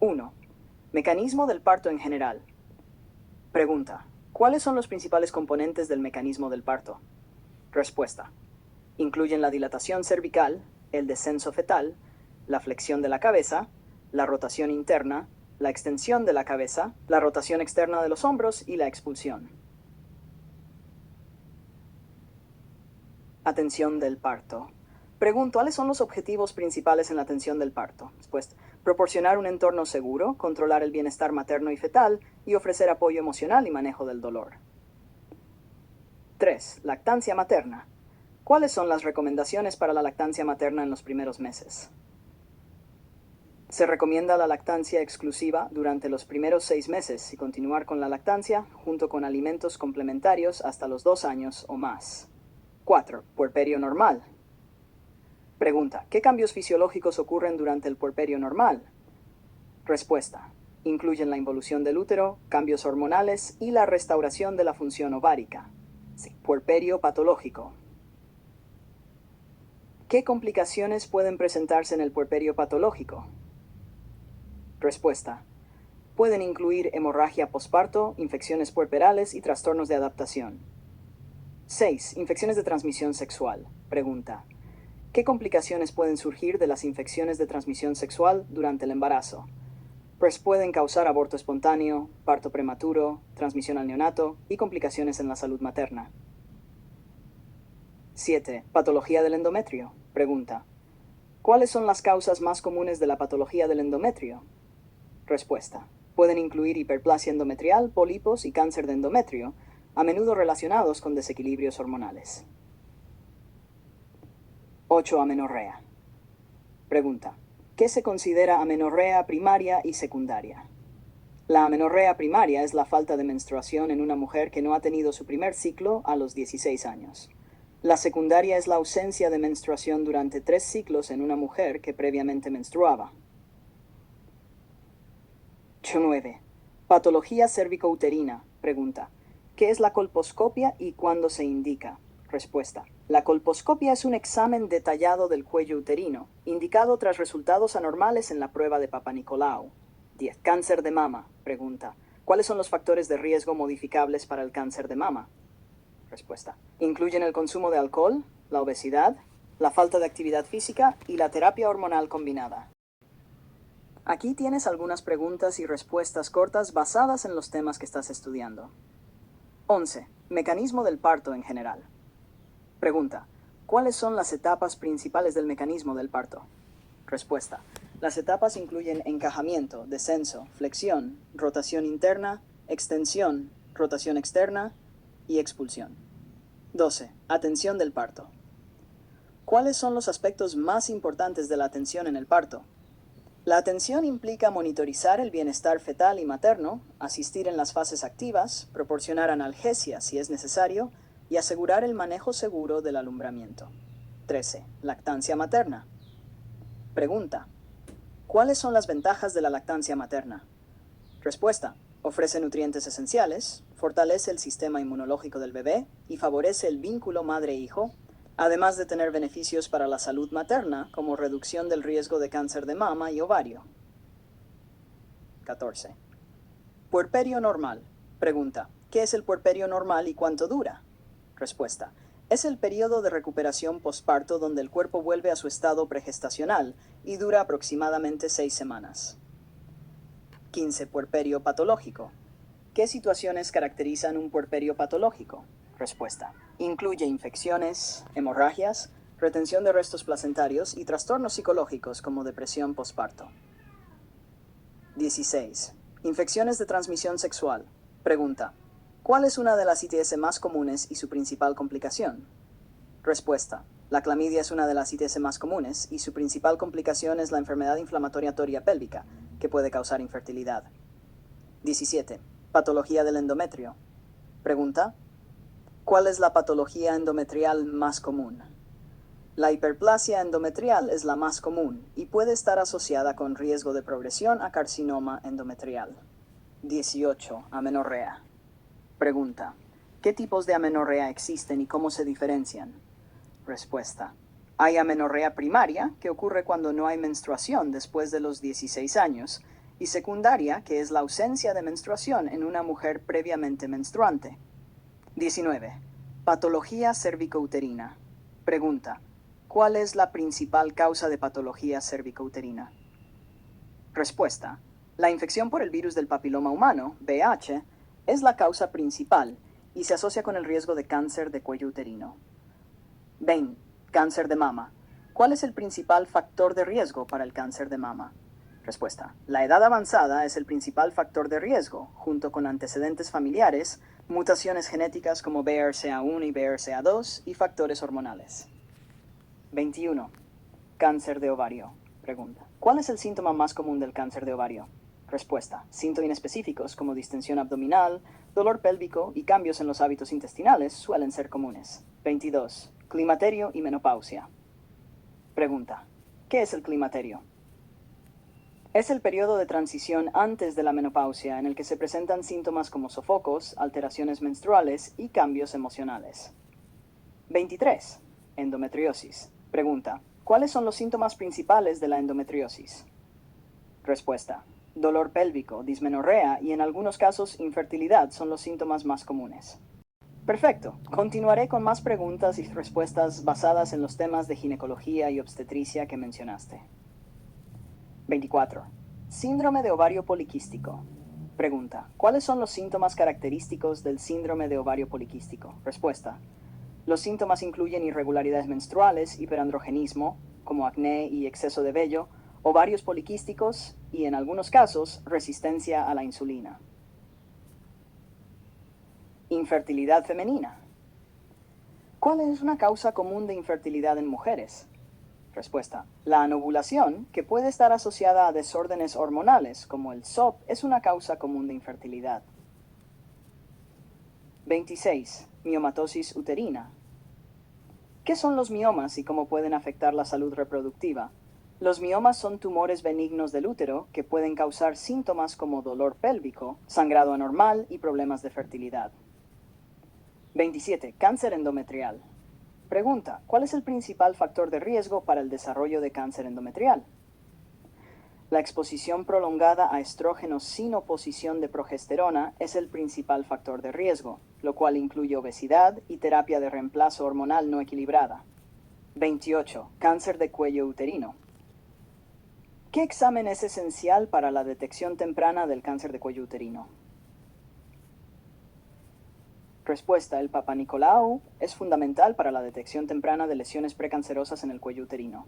1. Mecanismo del parto en general. Pregunta. ¿Cuáles son los principales componentes del mecanismo del parto? Respuesta. Incluyen la dilatación cervical, el descenso fetal, la flexión de la cabeza, la rotación interna, la extensión de la cabeza, la rotación externa de los hombros y la expulsión. Atención del parto. Pregunto, ¿cuáles son los objetivos principales en la atención del parto? Pues, proporcionar un entorno seguro, controlar el bienestar materno y fetal y ofrecer apoyo emocional y manejo del dolor. 3. Lactancia materna. ¿Cuáles son las recomendaciones para la lactancia materna en los primeros meses? Se recomienda la lactancia exclusiva durante los primeros 6 meses y continuar con la lactancia junto con alimentos complementarios hasta los 2 años o más. 4. Puerperio normal. Pregunta. ¿Qué cambios fisiológicos ocurren durante el puerperio normal? Respuesta. Incluyen la involución del útero, cambios hormonales y la restauración de la función ovárica. Sí. Puerperio patológico. ¿Qué complicaciones pueden presentarse en el puerperio patológico? Respuesta. Pueden incluir hemorragia posparto, infecciones puerperales y trastornos de adaptación. 6. Infecciones de transmisión sexual. Pregunta. ¿Qué complicaciones pueden surgir de las infecciones de transmisión sexual durante el embarazo? Pues pueden causar aborto espontáneo, parto prematuro, transmisión al neonato y complicaciones en la salud materna. 7. Patología del endometrio. Pregunta. ¿Cuáles son las causas más comunes de la patología del endometrio? Respuesta. Pueden incluir hiperplasia endometrial, pólipos y cáncer de endometrio, a menudo relacionados con desequilibrios hormonales. 8. Amenorrea. Pregunta. ¿Qué se considera amenorrea primaria y secundaria? La amenorrea primaria es la falta de menstruación en una mujer que no ha tenido su primer ciclo a los 16 años. La secundaria es la ausencia de menstruación durante 3 ciclos en una mujer que previamente menstruaba. 9. Patología cervicouterina. Pregunta. ¿Qué es la colposcopia y cuándo se indica? Respuesta. La colposcopia es un examen detallado del cuello uterino, indicado tras resultados anormales en la prueba de Papanicolau. 10. Cáncer de mama. Pregunta. ¿Cuáles son los factores de riesgo modificables para el cáncer de mama? Respuesta. Incluyen el consumo de alcohol, la obesidad, la falta de actividad física y la terapia hormonal combinada. Aquí tienes algunas preguntas y respuestas cortas basadas en los temas que estás estudiando. 11. Mecanismo del parto en general. Pregunta. ¿Cuáles son las etapas principales del mecanismo del parto? Respuesta. Las etapas incluyen encajamiento, descenso, flexión, rotación interna, extensión, rotación externa y expulsión. 12. Atención del parto. ¿Cuáles son los aspectos más importantes de la atención en el parto? La atención implica monitorizar el bienestar fetal y materno, asistir en las fases activas, proporcionar analgesia si es necesario y asegurar el manejo seguro del alumbramiento. 13. Lactancia materna. Pregunta. ¿Cuáles son las ventajas de la lactancia materna? Respuesta. Ofrece nutrientes esenciales, fortalece el sistema inmunológico del bebé y favorece el vínculo madre-hijo, además de tener beneficios para la salud materna, como reducción del riesgo de cáncer de mama y ovario. 14. Puerperio normal. Pregunta. ¿Qué es el puerperio normal y cuánto dura? Respuesta. Es el periodo de recuperación posparto donde el cuerpo vuelve a su estado pregestacional y dura aproximadamente 6 semanas. 15. Puerperio patológico. ¿Qué situaciones caracterizan un puerperio patológico? Respuesta. Incluye infecciones, hemorragias, retención de restos placentarios y trastornos psicológicos como depresión posparto. 16. Infecciones de transmisión sexual. Pregunta. ¿Cuál es una de las ITS más comunes y su principal complicación? Respuesta. La clamidia es una de las ITS más comunes y su principal complicación es la enfermedad inflamatoria pélvica, que puede causar infertilidad. 17. Patología del endometrio. Pregunta. ¿Cuál es la patología endometrial más común? La hiperplasia endometrial es la más común y puede estar asociada con riesgo de progresión a carcinoma endometrial. 18. Amenorrea. Pregunta. ¿Qué tipos de amenorrea existen y cómo se diferencian? Respuesta. Hay amenorrea primaria, que ocurre cuando no hay menstruación después de los 16 años, y secundaria, que es la ausencia de menstruación en una mujer previamente menstruante. 19. Patología cervicouterina. Pregunta: ¿cuál es la principal causa de patología cervicouterina? Respuesta: la infección por el virus del papiloma humano, VIH, es la causa principal y se asocia con el riesgo de cáncer de cuello uterino. 20. Cáncer de mama. ¿Cuál es el principal factor de riesgo para el cáncer de mama? Respuesta: la edad avanzada es el principal factor de riesgo, junto con antecedentes familiares, mutaciones genéticas como BRCA1 y BRCA2 y factores hormonales. 21. Cáncer de ovario. Pregunta: ¿cuál es el síntoma más común del cáncer de ovario? Respuesta: síntomas inespecíficos como distensión abdominal, dolor pélvico y cambios en los hábitos intestinales suelen ser comunes. 22. Climaterio y menopausia. Pregunta: ¿qué es el climaterio? Es el periodo de transición antes de la menopausia en el que se presentan síntomas como sofocos, alteraciones menstruales y cambios emocionales. 23. Endometriosis. Pregunta: ¿cuáles son los síntomas principales de la endometriosis? Respuesta: dolor pélvico, dismenorrea y en algunos casos infertilidad son los síntomas más comunes. Perfecto. Continuaré con más preguntas y respuestas basadas en los temas de ginecología y obstetricia que mencionaste. 24. Síndrome de ovario poliquístico. Pregunta: ¿cuáles son los síntomas característicos del síndrome de ovario poliquístico? Respuesta: los síntomas incluyen irregularidades menstruales, hiperandrogenismo, como acné y exceso de vello, ovarios poliquísticos y, en algunos casos, resistencia a la insulina. Infertilidad femenina. ¿Cuál es una causa común de infertilidad en mujeres? Respuesta: la anovulación, que puede estar asociada a desórdenes hormonales, como el SOP, es una causa común de infertilidad. 26. Miomatosis uterina. ¿Qué son los miomas y cómo pueden afectar la salud reproductiva? Los miomas son tumores benignos del útero que pueden causar síntomas como dolor pélvico, sangrado anormal y problemas de fertilidad. 27. Cáncer endometrial. Pregunta: ¿cuál es el principal factor de riesgo para el desarrollo de cáncer endometrial? La exposición prolongada a estrógenos sin oposición de progesterona es el principal factor de riesgo, lo cual incluye obesidad y terapia de reemplazo hormonal no equilibrada. 28. Cáncer de cuello uterino. ¿Qué examen es esencial para la detección temprana del cáncer de cuello uterino? Respuesta: el Papa Nicolau es fundamental para la detección temprana de lesiones precancerosas en el cuello uterino.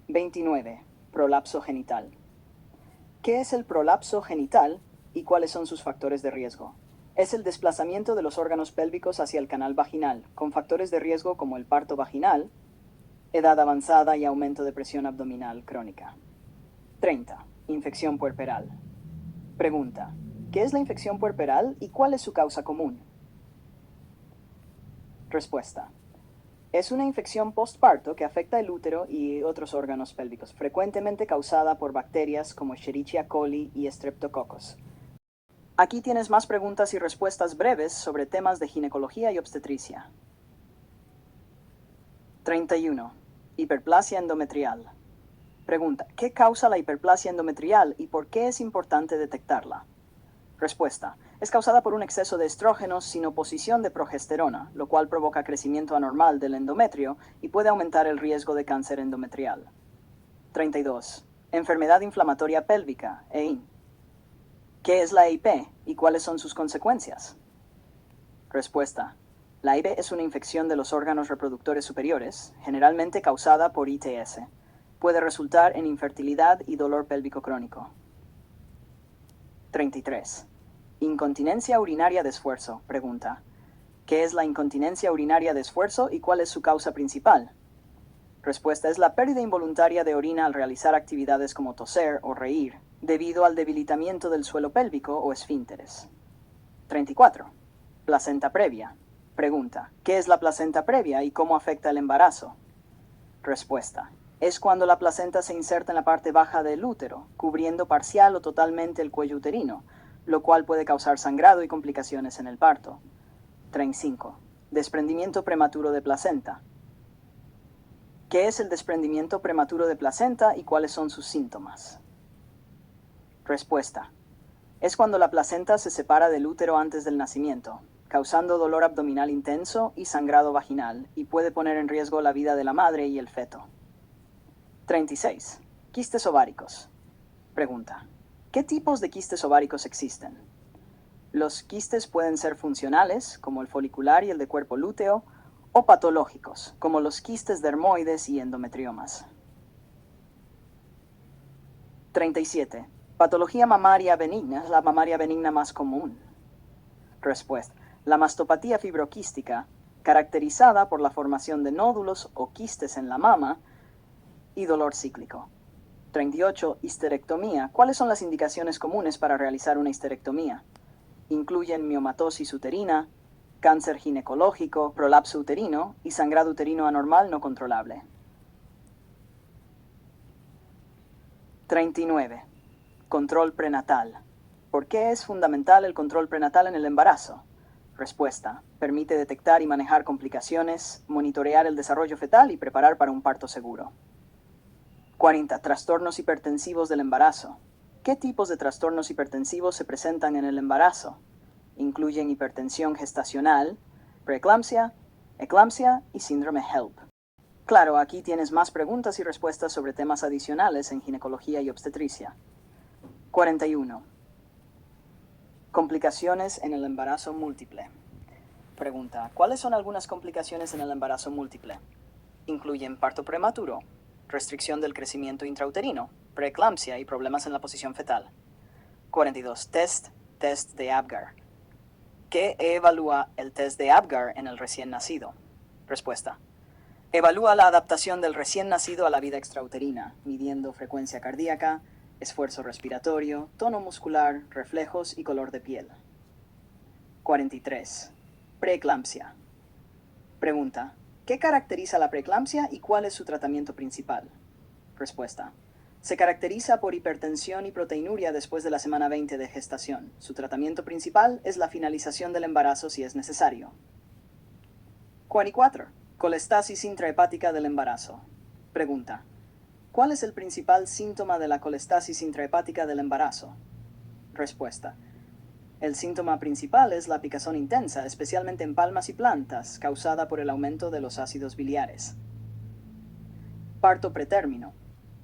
29. Prolapso genital. ¿Qué es el prolapso genital y cuáles son sus factores de riesgo? Es el desplazamiento de los órganos pélvicos hacia el canal vaginal, con factores de riesgo como el parto vaginal, edad avanzada y aumento de presión abdominal crónica. 30. Infección puerperal. Pregunta: ¿qué es la infección puerperal y cuál es su causa común? Respuesta: es una infección postparto que afecta el útero y otros órganos pélvicos, frecuentemente causada por bacterias como Escherichia coli y Streptococcus. Aquí tienes más preguntas y respuestas breves sobre temas de ginecología y obstetricia. 31. Hiperplasia endometrial. Pregunta: ¿qué causa la hiperplasia endometrial y por qué es importante detectarla? Respuesta: es causada por un exceso de estrógenos sin oposición de progesterona, lo cual provoca crecimiento anormal del endometrio y puede aumentar el riesgo de cáncer endometrial. 32. Enfermedad inflamatoria pélvica, EIN. ¿Qué es la EIP y cuáles son sus consecuencias? Respuesta: la EIP es una infección de los órganos reproductores superiores, generalmente causada por ITS. Puede resultar en infertilidad y dolor pélvico crónico. 33. Incontinencia urinaria de esfuerzo. Pregunta: ¿qué es la incontinencia urinaria de esfuerzo y cuál es su causa principal? Respuesta: es la pérdida involuntaria de orina al realizar actividades como toser o reír, debido al debilitamiento del suelo pélvico o esfínteres. 34. Placenta previa. Pregunta: ¿qué es la placenta previa y cómo afecta el embarazo? Respuesta: es cuando la placenta se inserta en la parte baja del útero, cubriendo parcial o totalmente el cuello uterino, lo cual puede causar sangrado y complicaciones en el parto. 35. Desprendimiento prematuro de placenta. ¿Qué es el desprendimiento prematuro de placenta y cuáles son sus síntomas? Respuesta. Es cuando la placenta se separa del útero antes del nacimiento, causando dolor abdominal intenso y sangrado vaginal, y puede poner en riesgo la vida de la madre y el feto. 36. Quistes ováricos. Pregunta. ¿Qué tipos de quistes ováricos existen? Los quistes pueden ser funcionales, como el folicular y el de cuerpo lúteo, o patológicos, como los quistes dermoides y endometriomas. 37. Patología mamaria benigna es la mamaria benigna más común. Respuesta. La mastopatía fibroquística, caracterizada por la formación de nódulos o quistes en la mama y dolor cíclico. 38. Histerectomía. ¿Cuáles son las indicaciones comunes para realizar una histerectomía? Incluyen miomatosis uterina, cáncer ginecológico, prolapso uterino y sangrado uterino anormal no controlable. 39. Control prenatal. ¿Por qué es fundamental el control prenatal en el embarazo? Respuesta. Permite detectar y manejar complicaciones, monitorear el desarrollo fetal y preparar para un parto seguro. 40. Trastornos hipertensivos del embarazo. ¿Qué tipos de trastornos hipertensivos se presentan en el embarazo? Incluyen hipertensión gestacional, preeclampsia, eclampsia y síndrome HELP. Claro, aquí tienes más preguntas y respuestas sobre temas adicionales en ginecología y obstetricia. 41. Complicaciones en el embarazo múltiple. Pregunta. ¿Cuáles son algunas complicaciones en el embarazo múltiple? Incluyen parto prematuro, restricción del crecimiento intrauterino, preeclampsia y problemas en la posición fetal. 42. Test de Apgar. ¿Qué evalúa el test de Apgar en el recién nacido? Respuesta. Evalúa la adaptación del recién nacido a la vida extrauterina, midiendo frecuencia cardíaca, esfuerzo respiratorio, tono muscular, reflejos y color de piel. 43. Preeclampsia. Pregunta. ¿Qué caracteriza la preeclampsia y cuál es su tratamiento principal? Respuesta. Se caracteriza por hipertensión y proteinuria después de la semana 20 de gestación. Su tratamiento principal es la finalización del embarazo si es necesario. 44. Colestasis intrahepática del embarazo. Pregunta. ¿Cuál es el principal síntoma de la colestasis intrahepática del embarazo? Respuesta. El síntoma principal es la picazón intensa, especialmente en palmas y plantas, causada por el aumento de los ácidos biliares. Parto pretérmino.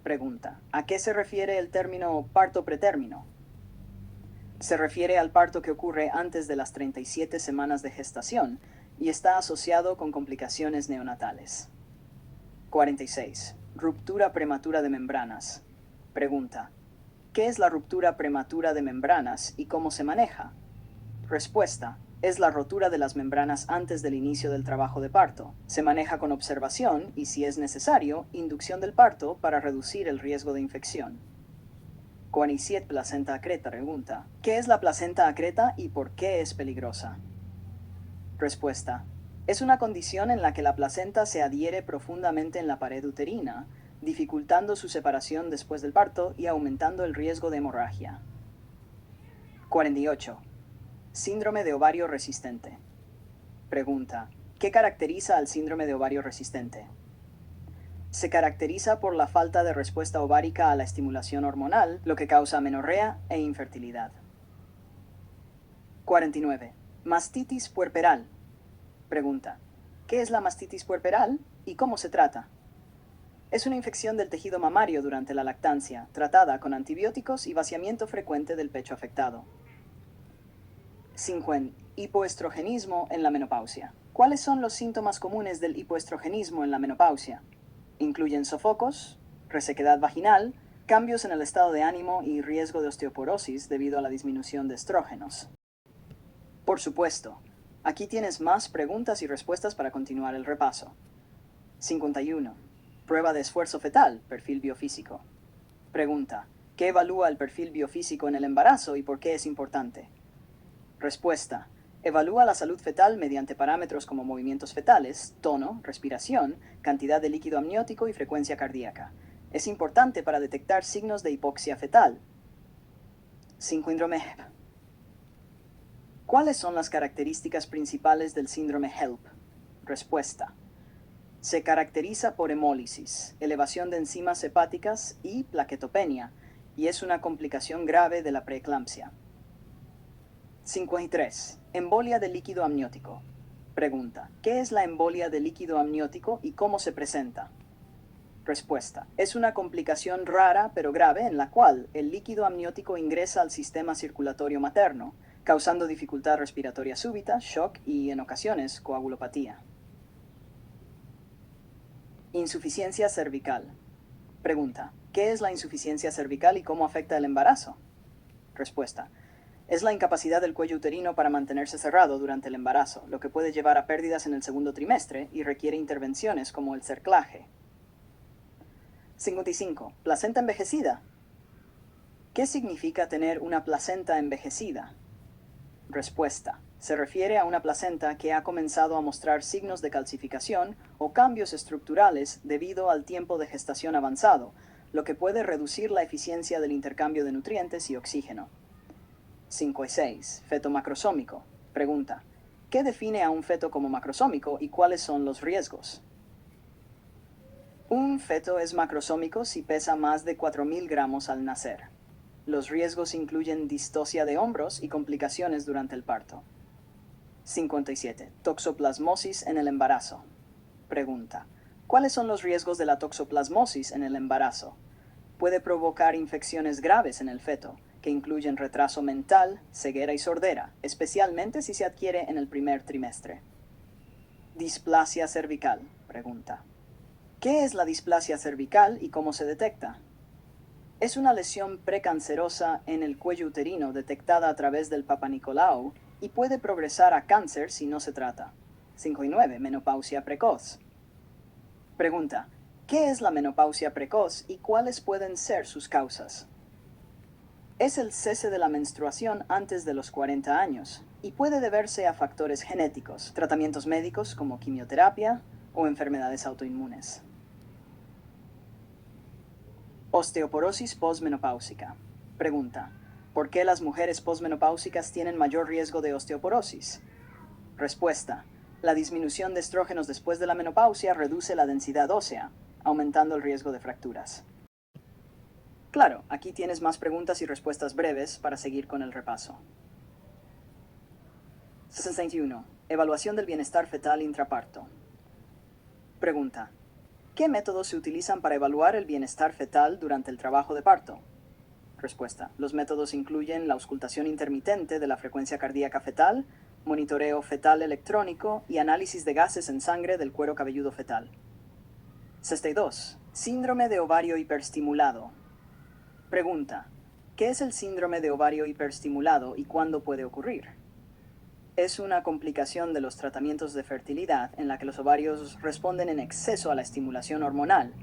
Pregunta. ¿A qué se refiere el término parto pretérmino? Se refiere al parto que ocurre antes de las 37 semanas de gestación y está asociado con complicaciones neonatales. 46. Ruptura prematura de membranas. Pregunta. ¿Qué es la ruptura prematura de membranas y cómo se maneja? Respuesta. Es la rotura de las membranas antes del inicio del trabajo de parto. Se maneja con observación y, si es necesario, inducción del parto para reducir el riesgo de infección. 47. Placenta acreta. Pregunta. ¿Qué es la placenta acreta y por qué es peligrosa? Respuesta. Es una condición en la que la placenta se adhiere profundamente en la pared uterina, dificultando su separación después del parto y aumentando el riesgo de hemorragia. 48. Síndrome de ovario resistente. Pregunta. ¿Qué caracteriza al síndrome de ovario resistente? Se caracteriza por la falta de respuesta ovárica a la estimulación hormonal, lo que causa amenorrea e infertilidad. 49. Mastitis puerperal. Pregunta. ¿Qué es la mastitis puerperal y cómo se trata? Es una infección del tejido mamario durante la lactancia, tratada con antibióticos y vaciamiento frecuente del pecho afectado. 50. Hipoestrogenismo en la menopausia. ¿Cuáles son los síntomas comunes del hipoestrogenismo en la menopausia? Incluyen sofocos, resequedad vaginal, cambios en el estado de ánimo y riesgo de osteoporosis debido a la disminución de estrógenos. Por supuesto, aquí tienes más preguntas y respuestas para continuar el repaso. 51. Prueba de esfuerzo fetal, perfil biofísico. Pregunta. ¿Qué evalúa el perfil biofísico en el embarazo y por qué es importante? Respuesta. Evalúa la salud fetal mediante parámetros como movimientos fetales, tono, respiración, cantidad de líquido amniótico y frecuencia cardíaca. Es importante para detectar signos de hipoxia fetal. Síndrome HELP. ¿Cuáles son las características principales del síndrome HELP? Respuesta. Se caracteriza por hemólisis, elevación de enzimas hepáticas y plaquetopenia, y es una complicación grave de la preeclampsia. 53. Embolia de líquido amniótico. Pregunta: ¿qué es la embolia de líquido amniótico y cómo se presenta? Respuesta: es una complicación rara pero grave en la cual el líquido amniótico ingresa al sistema circulatorio materno, causando dificultad respiratoria súbita, shock y, en ocasiones, coagulopatía. Insuficiencia cervical. Pregunta: ¿qué es la insuficiencia cervical y cómo afecta el embarazo? Respuesta: es la incapacidad del cuello uterino para mantenerse cerrado durante el embarazo, lo que puede llevar a pérdidas en el segundo trimestre y requiere intervenciones como el cerclaje. 55. Placenta envejecida. ¿Qué significa tener una placenta envejecida? Respuesta: se refiere a una placenta que ha comenzado a mostrar signos de calcificación o cambios estructurales debido al tiempo de gestación avanzado, lo que puede reducir la eficiencia del intercambio de nutrientes y oxígeno. 5 y 6. Feto macrosómico. Pregunta: ¿qué define a un feto como macrosómico y cuáles son los riesgos? Un feto es macrosómico si pesa más de 4.000 gramos al nacer. Los riesgos incluyen distocia de hombros y complicaciones durante el parto. 57. Toxoplasmosis en el embarazo. Pregunta: ¿cuáles son los riesgos de la toxoplasmosis en el embarazo? Puede provocar infecciones graves en el feto, que incluyen retraso mental, ceguera y sordera, especialmente si se adquiere en el primer trimestre. Displasia cervical. Pregunta: ¿qué es la displasia cervical y cómo se detecta? Es una lesión precancerosa en el cuello uterino detectada a través del Papanicolau y puede progresar a cáncer si no se trata. 5 y 9. Menopausia precoz. Pregunta: ¿qué es la menopausia precoz y cuáles pueden ser sus causas? Es el cese de la menstruación antes de los 40 años y puede deberse a factores genéticos, tratamientos médicos como quimioterapia o enfermedades autoinmunes. Osteoporosis posmenopáusica. Pregunta: ¿por qué las mujeres posmenopáusicas tienen mayor riesgo de osteoporosis? Respuesta: la disminución de estrógenos después de la menopausia reduce la densidad ósea, aumentando el riesgo de fracturas. Claro, aquí tienes más preguntas y respuestas breves para seguir con el repaso. 61. Evaluación del bienestar fetal intraparto. Pregunta: ¿qué métodos se utilizan para evaluar el bienestar fetal durante el trabajo de parto? Respuesta: los métodos incluyen la auscultación intermitente de la frecuencia cardíaca fetal, monitoreo fetal electrónico y análisis de gases en sangre del cuero cabelludo fetal. 62. Síndrome de ovario hiperestimulado. Pregunta: ¿qué es el síndrome de ovario hiperestimulado y cuándo puede ocurrir? Es una complicación de los tratamientos de fertilidad en la que los ovarios responden en exceso a la estimulación hormonal,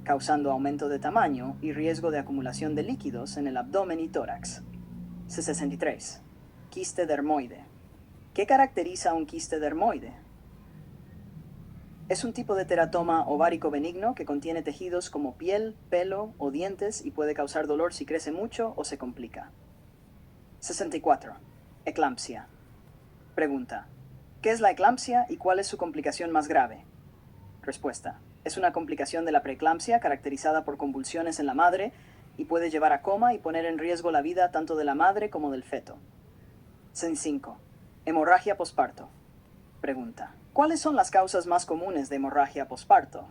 causando aumento de tamaño y riesgo de acumulación de líquidos en el abdomen y tórax. 63. Quiste dermoide. ¿Qué caracteriza un quiste dermoide? Es un tipo de teratoma ovárico benigno que contiene tejidos como piel, pelo o dientes y puede causar dolor si crece mucho o se complica. 64. Eclampsia. Pregunta: ¿qué es la eclampsia y cuál es su complicación más grave? Respuesta: es una complicación de la preeclampsia caracterizada por convulsiones en la madre y puede llevar a coma y poner en riesgo la vida tanto de la madre como del feto. 65. Hemorragia posparto. Pregunta: ¿cuáles son las causas más comunes de hemorragia posparto?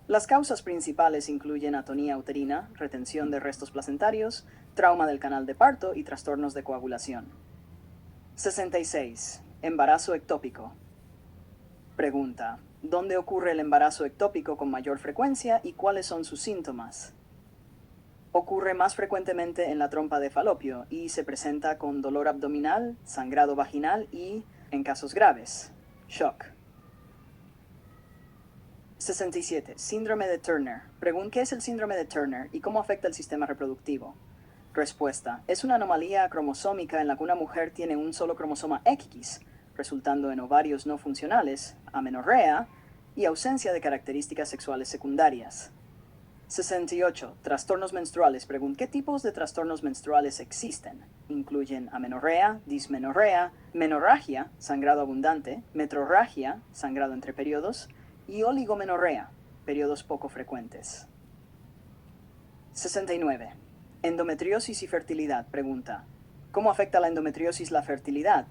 Las causas principales incluyen atonía uterina, retención de restos placentarios, trauma del canal de parto y trastornos de coagulación. 66. Embarazo ectópico. Pregunta: ¿dónde ocurre el embarazo ectópico con mayor frecuencia y cuáles son sus síntomas? Ocurre más frecuentemente en la trompa de falopio y se presenta con dolor abdominal, sangrado vaginal y, en casos graves, shock. 67. Síndrome de Turner. Pregunta: ¿qué es el síndrome de Turner y cómo afecta el sistema reproductivo? Respuesta: es una anomalía cromosómica en la que una mujer tiene un solo cromosoma X, resultando en ovarios no funcionales, amenorrea y ausencia de características sexuales secundarias. 68. Trastornos menstruales. Pregunta: ¿qué tipos de trastornos menstruales existen? Incluyen amenorrea, dismenorrea, menorragia, sangrado abundante, metrorragia, sangrado entre periodos, y oligomenorrea, periodos poco frecuentes. 69. Endometriosis y fertilidad. Pregunta: ¿cómo afecta la endometriosis la fertilidad?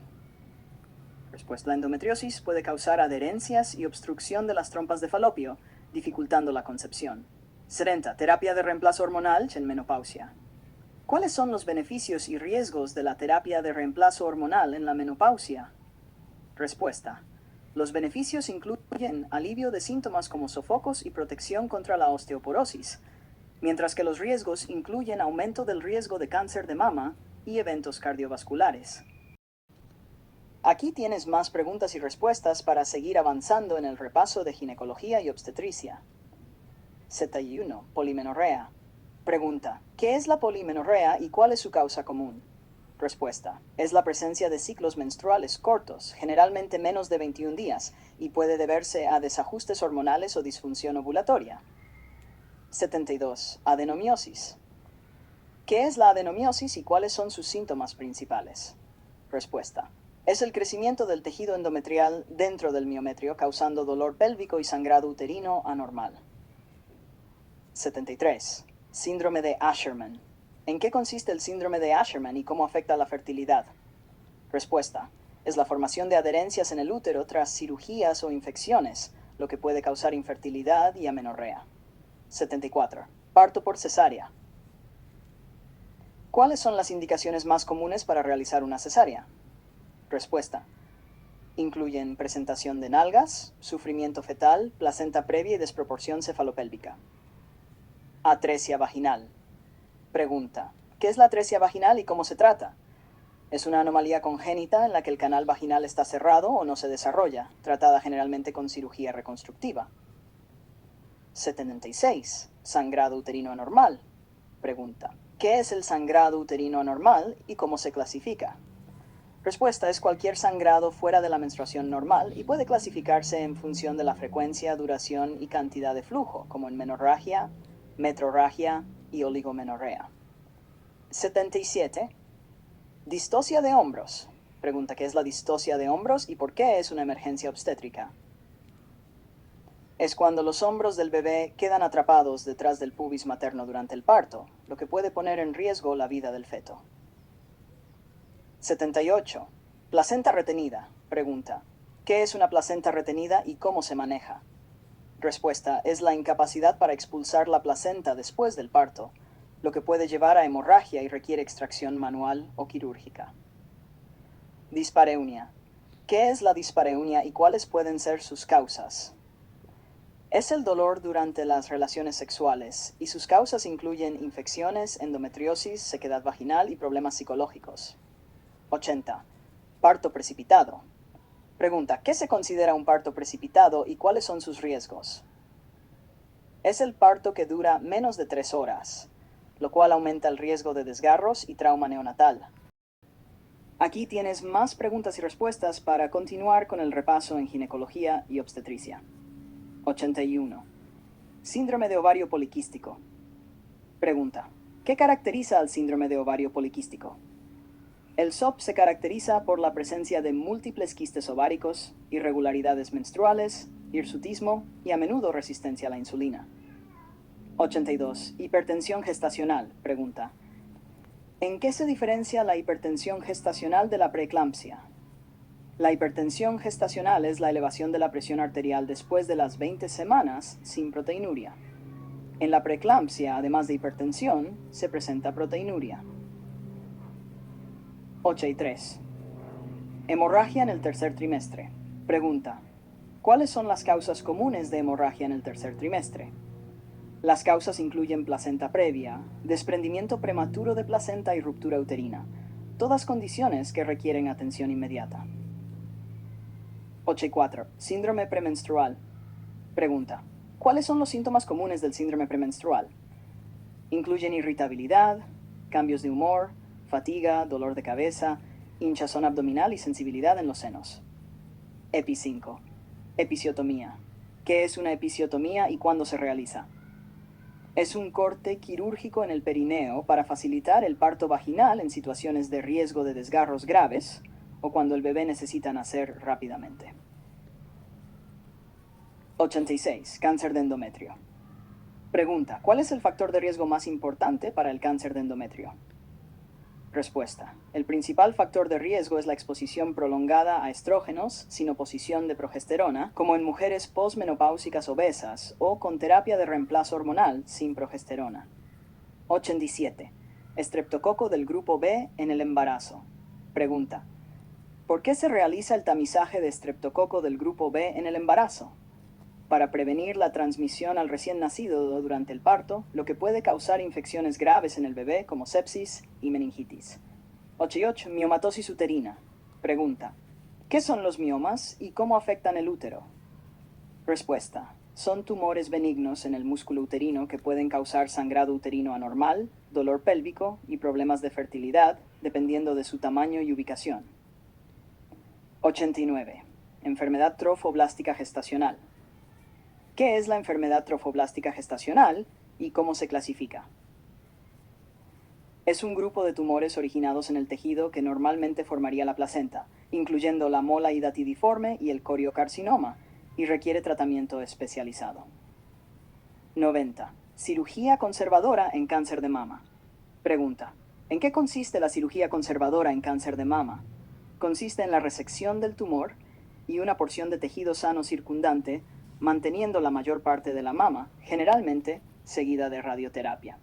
Respuesta: la endometriosis puede causar adherencias y obstrucción de las trompas de falopio, dificultando la concepción. 70. Terapia de reemplazo hormonal en menopausia. ¿Cuáles son los beneficios y riesgos de la terapia de reemplazo hormonal en la menopausia? Respuesta: los beneficios incluyen alivio de síntomas como sofocos y protección contra la osteoporosis, mientras que los riesgos incluyen aumento del riesgo de cáncer de mama y eventos cardiovasculares. Aquí tienes más preguntas y respuestas para seguir avanzando en el repaso de ginecología y obstetricia. 71. Polimenorrea. Pregunta: ¿qué es la polimenorrea y cuál es su causa común? Respuesta: es la presencia de ciclos menstruales cortos, generalmente menos de 21 días, y puede deberse a desajustes hormonales o disfunción ovulatoria. 72. Adenomiosis. ¿Qué es la adenomiosis y cuáles son sus síntomas principales? Respuesta: es el crecimiento del tejido endometrial dentro del miometrio causando dolor pélvico y sangrado uterino anormal. 73. Síndrome de Asherman. ¿En qué consiste el síndrome de Asherman y cómo afecta la fertilidad? Respuesta: es la formación de adherencias en el útero tras cirugías o infecciones, lo que puede causar infertilidad y amenorrea. 74. Parto por cesárea. ¿Cuáles son las indicaciones más comunes para realizar una cesárea? Respuesta: incluyen presentación de nalgas, sufrimiento fetal, placenta previa y desproporción cefalopélvica. Atresia vaginal. Pregunta: ¿qué es la atresia vaginal y cómo se trata? Es una anomalía congénita en la que el canal vaginal está cerrado o no se desarrolla, tratada generalmente con cirugía reconstructiva. 76. Sangrado uterino anormal. Pregunta: ¿qué es el sangrado uterino anormal y cómo se clasifica? Respuesta: es cualquier sangrado fuera de la menstruación normal y puede clasificarse en función de la frecuencia, duración y cantidad de flujo, como en menorragia, metrorragia y oligomenorrea. 77. Distocia de hombros. Pregunta: ¿qué es la distocia de hombros y por qué es una emergencia obstétrica? Es cuando los hombros del bebé quedan atrapados detrás del pubis materno durante el parto, lo que puede poner en riesgo la vida del feto. 78. Placenta retenida. Pregunta: ¿qué es una placenta retenida y cómo se maneja? Respuesta: es la incapacidad para expulsar la placenta después del parto, lo que puede llevar a hemorragia y requiere extracción manual o quirúrgica. Dispareunia. ¿Qué es la dispareunia y cuáles pueden ser sus causas? Es el dolor durante las relaciones sexuales, y sus causas incluyen infecciones, endometriosis, sequedad vaginal y problemas psicológicos. 80. Parto precipitado. Pregunta: ¿qué se considera un parto precipitado y cuáles son sus riesgos? Es el parto que dura menos de 3 horas, lo cual aumenta el riesgo de desgarros y trauma neonatal. Aquí tienes más preguntas y respuestas para continuar con el repaso en ginecología y obstetricia. 81. Síndrome de ovario poliquístico. Pregunta: ¿qué caracteriza al síndrome de ovario poliquístico? El SOP se caracteriza por la presencia de múltiples quistes ováricos, irregularidades menstruales, hirsutismo y a menudo resistencia a la insulina. 82. Hipertensión gestacional. Pregunta: ¿en qué se diferencia la hipertensión gestacional de la preeclampsia? La hipertensión gestacional es la elevación de la presión arterial después de las 20 semanas sin proteinuria. En la preeclampsia, además de hipertensión, se presenta proteinuria. 83. Hemorragia en el tercer trimestre. Pregunta: ¿cuáles son las causas comunes de hemorragia en el tercer trimestre? Las causas incluyen placenta previa, desprendimiento prematuro de placenta y ruptura uterina, todas condiciones que requieren atención inmediata. 84. Síndrome premenstrual. Pregunta: ¿cuáles son los síntomas comunes del síndrome premenstrual? Incluyen irritabilidad, cambios de humor, fatiga, dolor de cabeza, hinchazón abdominal y sensibilidad en los senos. EPI 5. Episiotomía. ¿Qué es una episiotomía y cuándo se realiza? Es un corte quirúrgico en el perineo para facilitar el parto vaginal en situaciones de riesgo de desgarros graves o cuando el bebé necesita nacer rápidamente. 86. Cáncer de endometrio. Pregunta, ¿cuál es el factor de riesgo más importante para el cáncer de endometrio? Respuesta. El principal factor de riesgo es la exposición prolongada a estrógenos sin oposición de progesterona, como en mujeres posmenopáusicas obesas o con terapia de reemplazo hormonal sin progesterona. 87. Estreptococo del grupo B en el embarazo. Pregunta. ¿Por qué se realiza el tamizaje de estreptococo del grupo B en el embarazo? Para prevenir la transmisión al recién nacido durante el parto, lo que puede causar infecciones graves en el bebé como sepsis y meningitis. 88. Miomatosis uterina. Pregunta. ¿Qué son los miomas y cómo afectan el útero? Respuesta. Son tumores benignos en el músculo uterino que pueden causar sangrado uterino anormal, dolor pélvico y problemas de fertilidad, dependiendo de su tamaño y ubicación. 89. Enfermedad trofoblástica gestacional. ¿Qué es la enfermedad trofoblástica gestacional y cómo se clasifica? Es un grupo de tumores originados en el tejido que normalmente formaría la placenta, incluyendo la mola hidatidiforme y el coriocarcinoma, y requiere tratamiento especializado. 90. Cirugía conservadora en cáncer de mama. Pregunta. ¿En qué consiste la cirugía conservadora en cáncer de mama? Consiste en la resección del tumor y una porción de tejido sano circundante, manteniendo la mayor parte de la mama, generalmente seguida de radioterapia.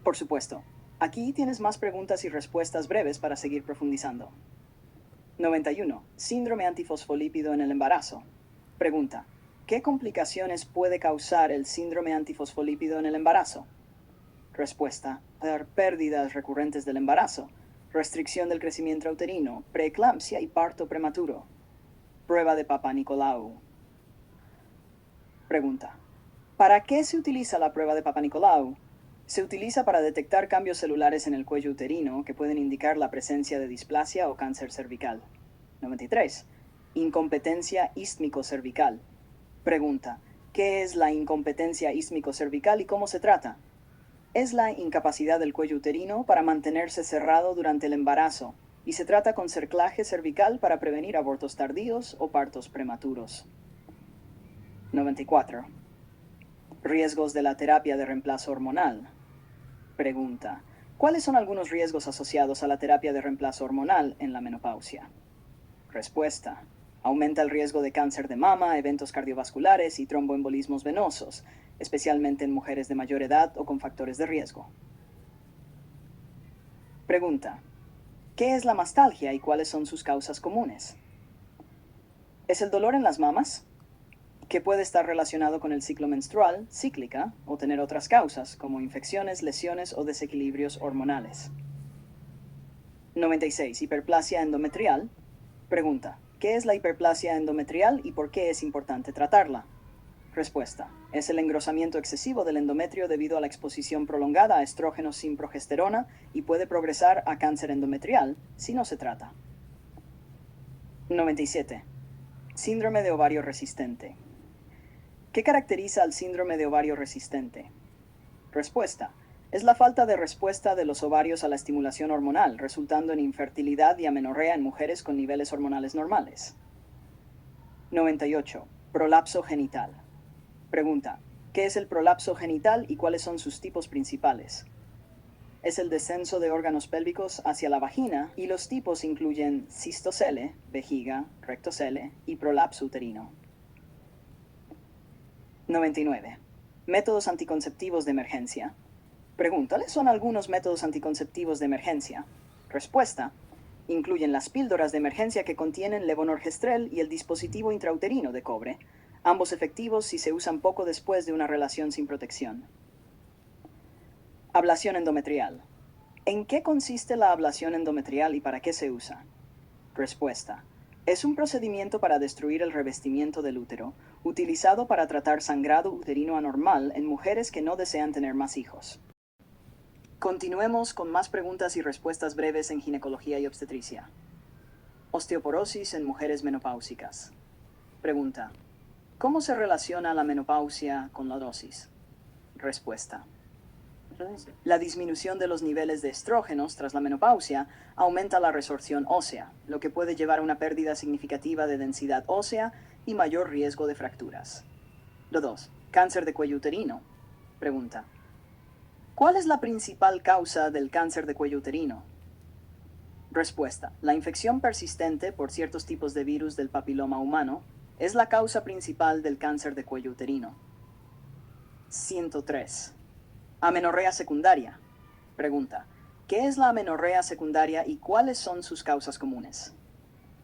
Por supuesto, aquí tienes más preguntas y respuestas breves para seguir profundizando. 91. Síndrome antifosfolípido en el embarazo. Pregunta. ¿Qué complicaciones puede causar el síndrome antifosfolípido en el embarazo? Respuesta. Pérdidas recurrentes del embarazo, restricción del crecimiento uterino, preeclampsia y parto prematuro. Prueba de Papa Nicolau. Pregunta. ¿Para qué se utiliza la prueba de Papa Nicolau? Se utiliza para detectar cambios celulares en el cuello uterino que pueden indicar la presencia de displasia o cáncer cervical. 93. Incompetencia ístmico-cervical. Pregunta. ¿Qué es la incompetencia ístmico-cervical y cómo se trata? Es la incapacidad del cuello uterino para mantenerse cerrado durante el embarazo y se trata con cerclaje cervical para prevenir abortos tardíos o partos prematuros. 94. Riesgos de la terapia de reemplazo hormonal. Pregunta. ¿Cuáles son algunos riesgos asociados a la terapia de reemplazo hormonal en la menopausia? Respuesta. Aumenta el riesgo de cáncer de mama, eventos cardiovasculares y tromboembolismos venosos, especialmente en mujeres de mayor edad o con factores de riesgo. Pregunta. ¿Qué es la mastalgia y cuáles son sus causas comunes? ¿Es el dolor en las mamas? Que puede estar relacionado con el ciclo menstrual, cíclica, o tener otras causas, como infecciones, lesiones o desequilibrios hormonales. 96. Hiperplasia endometrial. Pregunta. ¿Qué es la hiperplasia endometrial y por qué es importante tratarla? Respuesta. Es el engrosamiento excesivo del endometrio debido a la exposición prolongada a estrógenos sin progesterona y puede progresar a cáncer endometrial si no se trata. 97. Síndrome de ovario resistente. ¿Qué caracteriza al síndrome de ovario resistente? Respuesta. Es la falta de respuesta de los ovarios a la estimulación hormonal, resultando en infertilidad y amenorrea en mujeres con niveles hormonales normales. 98. Prolapso genital. Pregunta. ¿Qué es el prolapso genital y cuáles son sus tipos principales? Es el descenso de órganos pélvicos hacia la vagina y los tipos incluyen cistocele, vejiga, rectocele y prolapso uterino. 99. Métodos anticonceptivos de emergencia. Pregunta. ¿Cuáles son algunos métodos anticonceptivos de emergencia? Respuesta. Incluyen las píldoras de emergencia que contienen levonorgestrel y el dispositivo intrauterino de cobre, ambos efectivos si se usan poco después de una relación sin protección. Ablación endometrial. ¿En qué consiste la ablación endometrial y para qué se usa? Respuesta. Es un procedimiento para destruir el revestimiento del útero, utilizado para tratar sangrado uterino anormal en mujeres que no desean tener más hijos. Continuemos con más preguntas y respuestas breves en ginecología y obstetricia. Osteoporosis en mujeres menopáusicas. Pregunta. ¿Cómo se relaciona la menopausia con la dosis? Respuesta. La disminución de los niveles de estrógenos tras la menopausia aumenta la resorción ósea, lo que puede llevar a una pérdida significativa de densidad ósea y mayor riesgo de fracturas. 2. Cáncer de cuello uterino. Pregunta. ¿Cuál es la principal causa del cáncer de cuello uterino? Respuesta. La infección persistente por ciertos tipos de virus del papiloma humano es la causa principal del cáncer de cuello uterino. 103. Amenorrea secundaria. Pregunta. ¿Qué es la amenorrea secundaria y cuáles son sus causas comunes?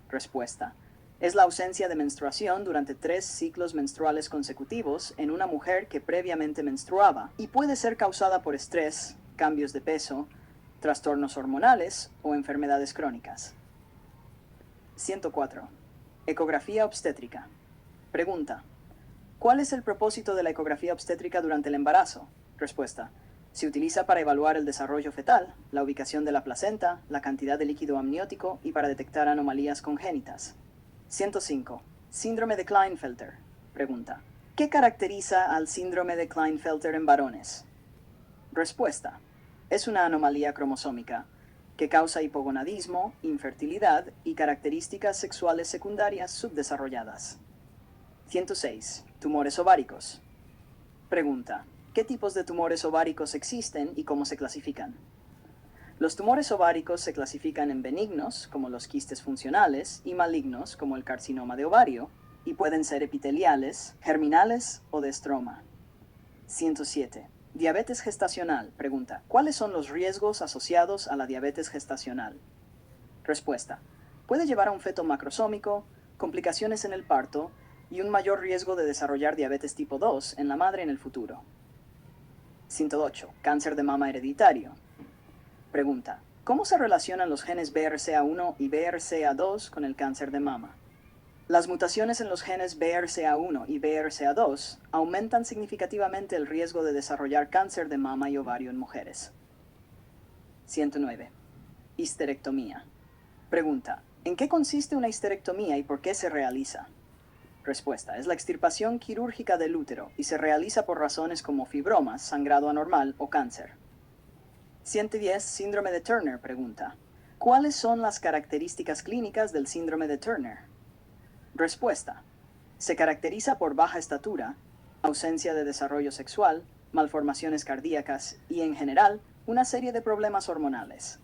Respuesta. Es la ausencia de menstruación durante 3 ciclos menstruales consecutivos en una mujer que previamente menstruaba y puede ser causada por estrés, cambios de peso, trastornos hormonales o enfermedades crónicas. 104. Ecografía obstétrica. Pregunta. ¿Cuál es el propósito de la ecografía obstétrica durante el embarazo? Respuesta. Se utiliza para evaluar el desarrollo fetal, la ubicación de la placenta, la cantidad de líquido amniótico y para detectar anomalías congénitas. 105. Síndrome de Klinefelter. Pregunta. ¿Qué caracteriza al síndrome de Klinefelter en varones? Respuesta. Es una anomalía cromosómica que causa hipogonadismo, infertilidad y características sexuales secundarias subdesarrolladas. 106. Tumores ováricos. Pregunta. ¿Qué tipos de tumores ováricos existen y cómo se clasifican? Los tumores ováricos se clasifican en benignos, como los quistes funcionales, y malignos, como el carcinoma de ovario, y pueden ser epiteliales, germinales o de estroma. 107. Diabetes gestacional. Pregunta. ¿Cuáles son los riesgos asociados a la diabetes gestacional? Respuesta. Puede llevar a un feto macrosómico, complicaciones en el parto y un mayor riesgo de desarrollar diabetes tipo 2 en la madre en el futuro. 108. Cáncer de mama hereditario. Pregunta. ¿Cómo se relacionan los genes BRCA1 y BRCA2 con el cáncer de mama? Las mutaciones en los genes BRCA1 y BRCA2 aumentan significativamente el riesgo de desarrollar cáncer de mama y ovario en mujeres. 109. Histerectomía. Pregunta. ¿En qué consiste una histerectomía y por qué se realiza? Respuesta. Es la extirpación quirúrgica del útero y se realiza por razones como fibromas, sangrado anormal o cáncer. 110. Síndrome de Turner. Pregunta. ¿Cuáles son las características clínicas del síndrome de Turner? Respuesta. Se caracteriza por baja estatura, ausencia de desarrollo sexual, malformaciones cardíacas y, en general, una serie de problemas hormonales.